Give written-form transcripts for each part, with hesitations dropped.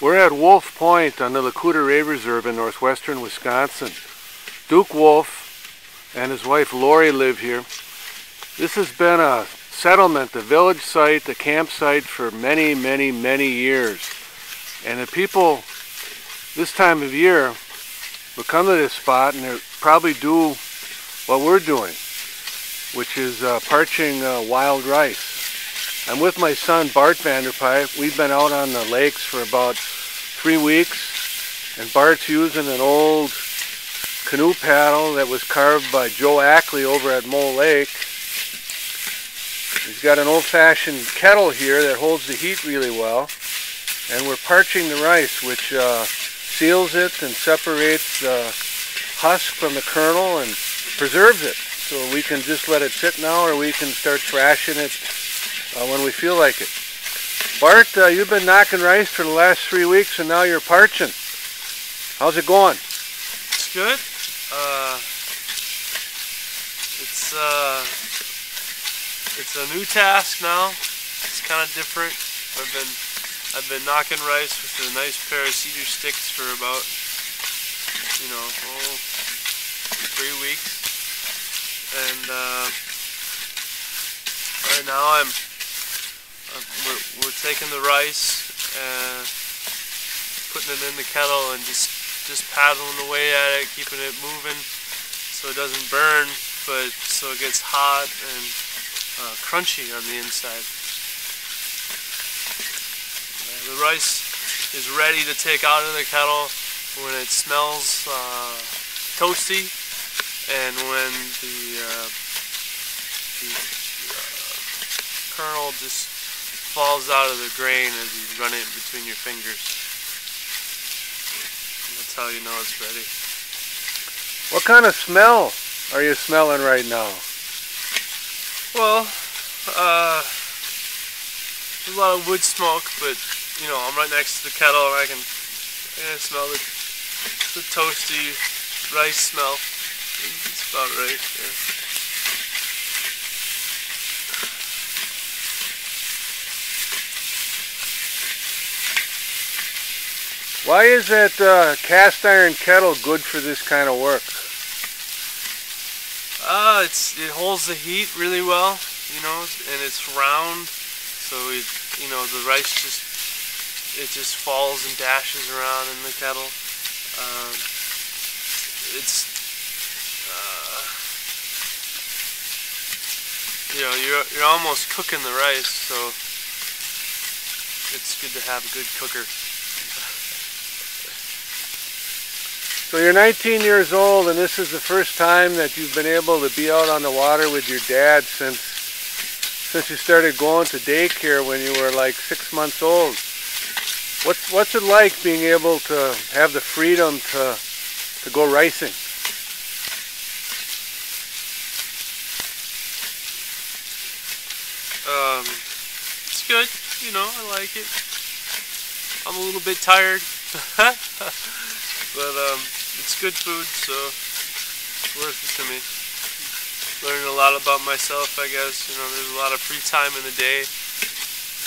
We're at Wolf Point on the Lac Courte Oreilles Reserve in northwestern Wisconsin. Duke Wolf and his wife Lori live here. This has been a settlement, a village site, a campsite for many, many, many years. And the people this time of year will come to this spot and they'll probably do what we're doing, which is parching wild rice. I'm with my son Bart Vander Puy. We've been out on the lakes for about 3 weeks, and Bart's using an old canoe paddle that was carved by Joe Ackley over at Mole Lake. He's got an old-fashioned kettle here that holds the heat really well, and we're parching the rice, which seals it and separates the husk from the kernel and preserves it. So we can just let it sit now, or we can start thrashing it when we feel like it. Bart, you've been knocking rice for the last 3 weeks, and now you're parching. How's it going? It's good. It's a new task now. It's kind of different. I've been knocking rice with a nice pair of cedar sticks for about 3 weeks, and right now we're taking the rice, putting it in the kettle, and just paddling away at it, keeping it moving so it doesn't burn, but so it gets hot and crunchy on the inside. The rice is ready to take out of the kettle when it smells toasty, and when the kernel just falls out of the grain as you run it between your fingers. And that's how you know it's ready. What kind of smell are you smelling right now? Well, there's a lot of wood smoke, but I'm right next to the kettle, and I can smell the toasty rice smell. It's about right. Yeah. Why is that cast iron kettle good for this kind of work? It holds the heat really well, and it's round, so the rice just falls and dashes around in the kettle. You're almost cooking the rice, so it's good to have a good cooker. So you're 19 years old, and this is the first time that you've been able to be out on the water with your dad since you started going to daycare when you were like 6 months old. What's it like being able to have the freedom to go ricing? It's good, I like it. I'm a little bit tired, but it's good food, so it's worth it to me. Learning a lot about myself, I guess. There's a lot of free time in the day,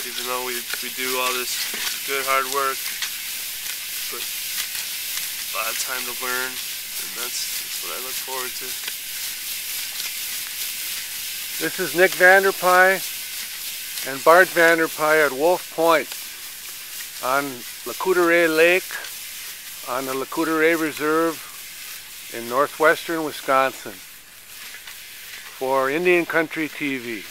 even though we do all this good hard work, but a lot of time to learn, and that's what I look forward to. This is Nick Vander Puy and Bart Vander Puy at Wolf Point on Lac Courte Oreilles Lake, on the Lac Courte Oreilles Reserve in northwestern Wisconsin for Indian Country TV.